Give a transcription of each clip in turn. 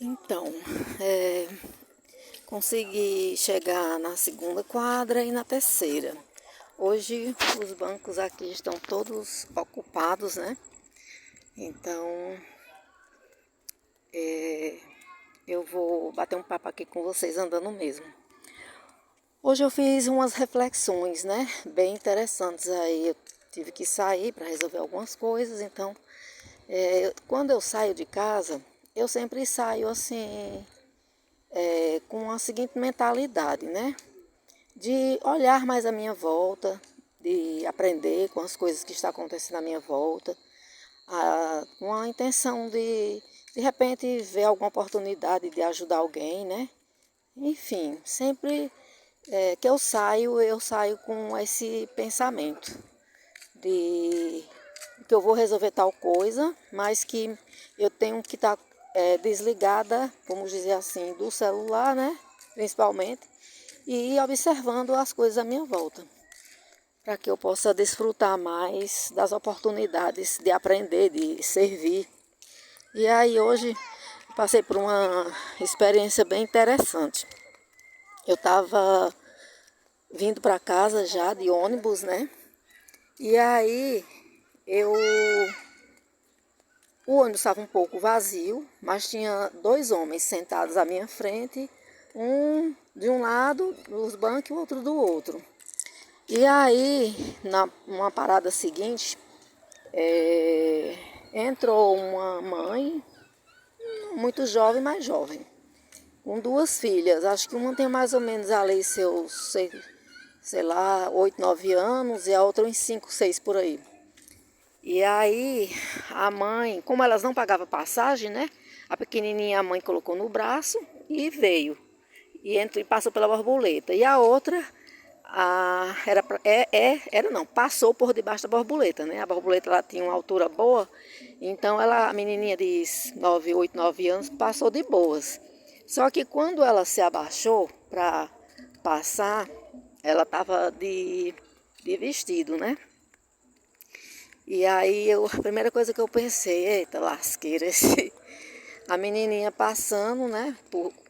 Então, é, consegui chegar na segunda quadra e na terceira. Hoje os bancos aqui estão todos ocupados, né? Então, eu vou bater um papo aqui com vocês andando mesmo. Hoje eu fiz umas reflexões, né? Bem interessantes aí. Eu tive que sair para resolver algumas coisas, então, quando eu saio de casa, eu sempre saio assim, com a seguinte mentalidade, né? De olhar mais à minha volta, de aprender com as coisas que estão acontecendo à minha volta, com a intenção de repente, ver alguma oportunidade de ajudar alguém, né? Enfim, sempre que eu saio com esse pensamento de que eu vou resolver tal coisa, mas que eu tenho que estar desligada, vamos dizer assim, do celular, né? Principalmente, e ir observando as coisas à minha volta, para que eu possa desfrutar mais das oportunidades de aprender, de servir. E aí hoje passei por uma experiência bem interessante. Eu estava vindo para casa já de ônibus, né? E aí o ônibus estava um pouco vazio, mas tinha dois homens sentados à minha frente, um de um lado dos bancos e o outro do outro. E aí, numa parada seguinte, entrou uma mãe, muito jovem, mais jovem, com duas filhas. Acho que uma tem mais ou menos ali seus, sei lá, 8, 9 anos e a outra uns 5, 6 por aí. E aí, a mãe, como elas não pagavam passagem, né? A pequenininha a mãe colocou no braço e veio. E entrou e passou pela borboleta. E a outra, passou por debaixo da borboleta, né? A borboleta ela tinha uma altura boa, então a menininha de 9, 8, 9 anos passou de boas. Só que quando ela se abaixou para passar, ela estava de vestido, né? E aí a primeira coisa que eu pensei, eita lasqueira, a menininha passando, né,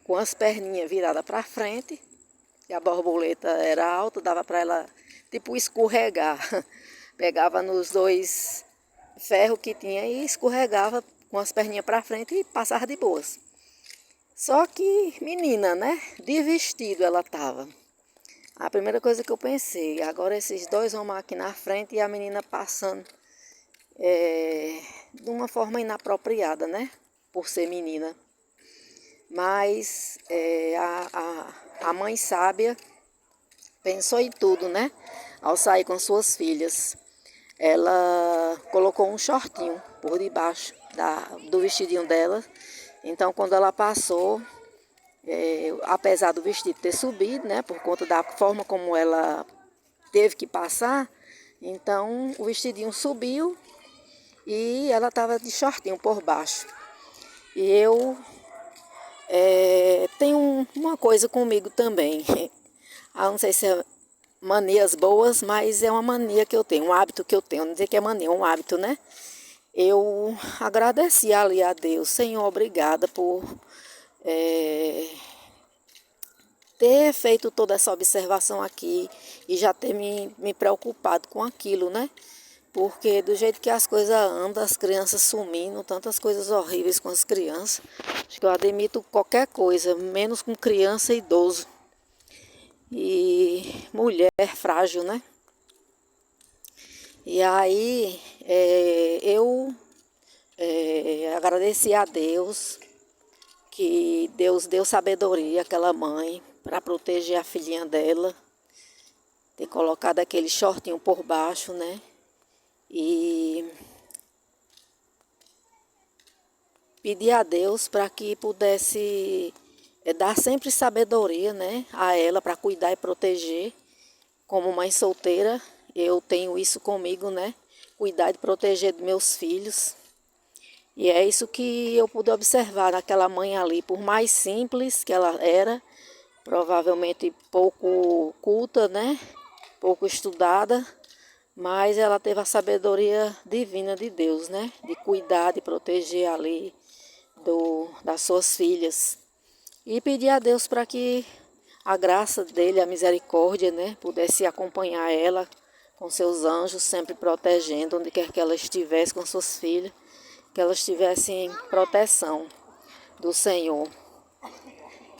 com as perninhas viradas para frente, e a borboleta era alta, dava para ela tipo escorregar. Pegava nos dois ferros que tinha e escorregava com as perninhas para frente e passava de boas. Só que menina, né, de vestido ela tava. A primeira coisa que eu pensei, agora esses dois homens aqui na frente e a menina passando de uma forma inapropriada, né? Por ser menina. Mas a mãe sábia pensou em tudo, né? Ao sair com suas filhas. Ela colocou um shortinho por debaixo do vestidinho dela. Então, quando ela passou, apesar do vestido ter subido, né? Por conta da forma como ela teve que passar, então o vestidinho subiu e ela estava de shortinho por baixo. E eu tenho uma coisa comigo também. Não sei se é manias boas, mas é uma mania que eu tenho, um hábito que eu tenho. Não dizer que é mania, é um hábito, né? Eu agradeci ali a Deus, Senhor, obrigada por ter feito toda essa observação aqui e já ter me preocupado com aquilo, né? Porque do jeito que as coisas andam, as crianças sumindo, tantas coisas horríveis com as crianças, acho que eu admito qualquer coisa, menos com criança e idoso. E mulher frágil, né? E aí eu agradeci a Deus, que Deus deu sabedoria àquela mãe para proteger a filhinha dela, ter colocado aquele shortinho por baixo, né? E pedir a Deus para que pudesse dar sempre sabedoria, né, a ela para cuidar e proteger. Como mãe solteira, eu tenho isso comigo, né? Cuidar e proteger dos meus filhos. E é isso que eu pude observar naquela mãe ali, por mais simples que ela era, provavelmente pouco culta, né? Pouco estudada, mas ela teve a sabedoria divina de Deus, né? De cuidar, de proteger ali, das suas filhas. E pedir a Deus para que a graça dele, a misericórdia, né, pudesse acompanhar ela com seus anjos, sempre protegendo, onde quer que ela estivesse com suas filhas, que elas tivessem proteção do Senhor.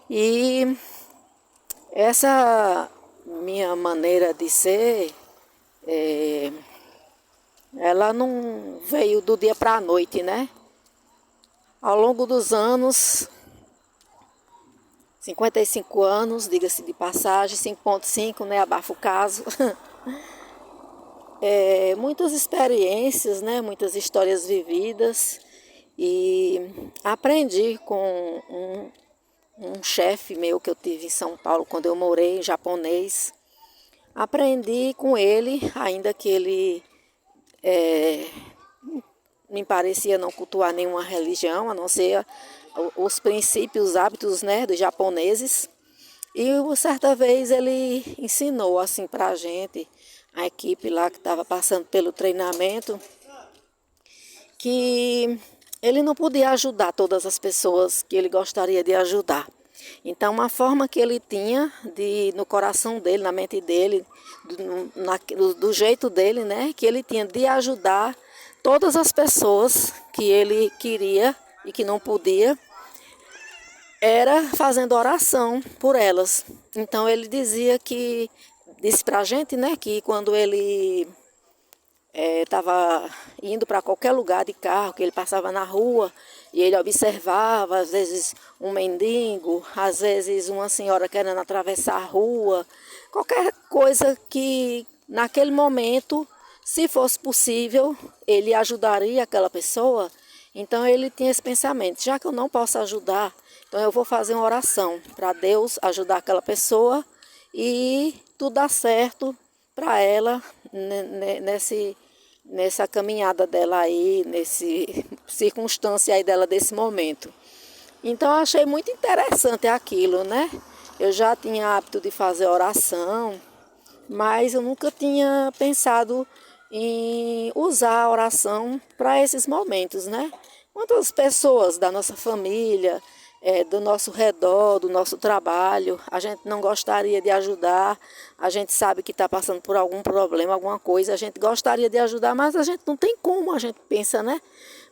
E essa minha maneira de ser, ela não veio do dia para a noite, né? Ao longo dos anos, 55 anos, diga-se de passagem, 5.5, né? Abafa o caso. Muitas experiências, né? Muitas histórias vividas. E aprendi com um chefe meu que eu tive em São Paulo, quando eu morei, japonês. Aprendi com ele, ainda que ele me parecia não cultuar nenhuma religião, a não ser os princípios, os hábitos, né, dos japoneses. E certa vez ele ensinou assim para a gente, a equipe lá que estava passando pelo treinamento, que ele não podia ajudar todas as pessoas que ele gostaria de ajudar. Então, uma forma que ele tinha no coração dele, na mente dele, do jeito dele, né, que ele tinha de ajudar todas as pessoas que ele queria e que não podia, era fazendo oração por elas. Então, ele disse pra gente, né, que quando ele estava indo para qualquer lugar de carro, que ele passava na rua e ele observava, às vezes, um mendigo, às vezes uma senhora querendo atravessar a rua, qualquer coisa que naquele momento, se fosse possível, ele ajudaria aquela pessoa. Então ele tinha esse pensamento, já que eu não posso ajudar, então eu vou fazer uma oração para Deus ajudar aquela pessoa e tudo dar certo para ela nessa caminhada dela aí, nesse circunstância aí dela desse momento. Então eu achei muito interessante aquilo, né? Eu já tinha hábito de fazer oração, mas eu nunca tinha pensado em usar a oração para esses momentos, né? Quantas pessoas da nossa família, do nosso redor, do nosso trabalho, a gente não gostaria de ajudar, a gente sabe que está passando por algum problema, alguma coisa, a gente gostaria de ajudar, mas a gente não tem como, a gente pensa, né?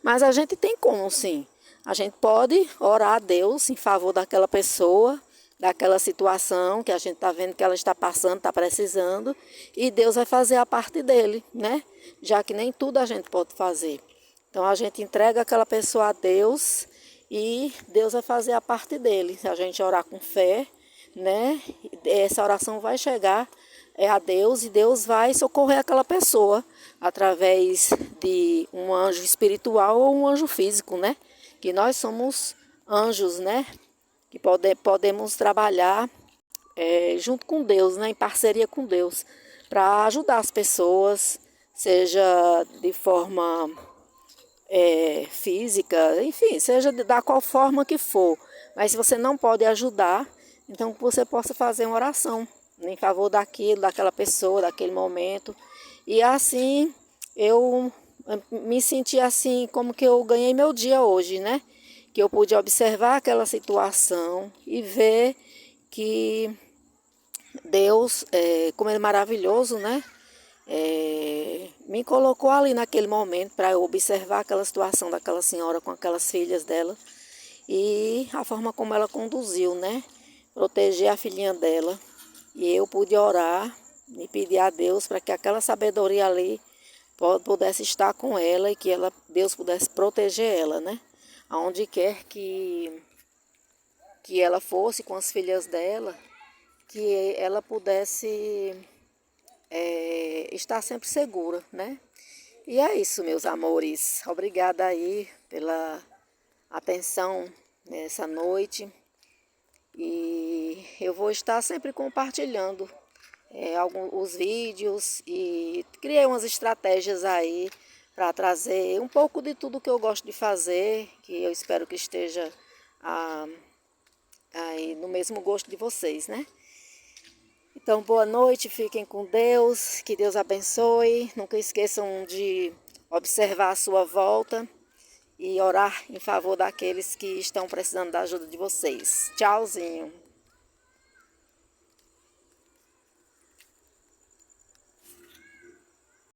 Mas a gente tem como, sim. A gente pode orar a Deus em favor daquela pessoa, daquela situação que a gente está vendo que ela está passando, está precisando, e Deus vai fazer a parte dele, né? Já que nem tudo a gente pode fazer. Então a gente entrega aquela pessoa a Deus e Deus vai fazer a parte dele. Se a gente orar com fé, né? Essa oração vai chegar a Deus e Deus vai socorrer aquela pessoa através de um anjo espiritual ou um anjo físico, né? Que nós somos anjos, né? Que podemos trabalhar junto com Deus, né? Em parceria com Deus, para ajudar as pessoas, seja de forma física, enfim, seja da qual forma que for. Mas se você não pode ajudar, então que você possa fazer uma oração em favor daquela pessoa, daquele momento. E assim eu me senti assim como que eu ganhei meu dia hoje, né? Que eu pude observar aquela situação e ver que Deus, como Ele é maravilhoso, né? Me colocou ali naquele momento para eu observar aquela situação daquela senhora com aquelas filhas dela e a forma como ela conduziu, né? Proteger a filhinha dela. E eu pude orar e pedir a Deus para que aquela sabedoria ali pudesse estar com ela e que Deus pudesse proteger ela, né? Aonde quer que ela fosse com as filhas dela, que ela pudesse estar sempre segura, né? E é isso, meus amores. Obrigada aí pela atenção nessa noite. E eu vou estar sempre compartilhando os vídeos e criei umas estratégias aí para trazer um pouco de tudo que eu gosto de fazer, que eu espero que esteja aí no mesmo gosto de vocês, né? Então, boa noite, fiquem com Deus, que Deus abençoe. Nunca esqueçam de observar a sua volta e orar em favor daqueles que estão precisando da ajuda de vocês. Tchauzinho!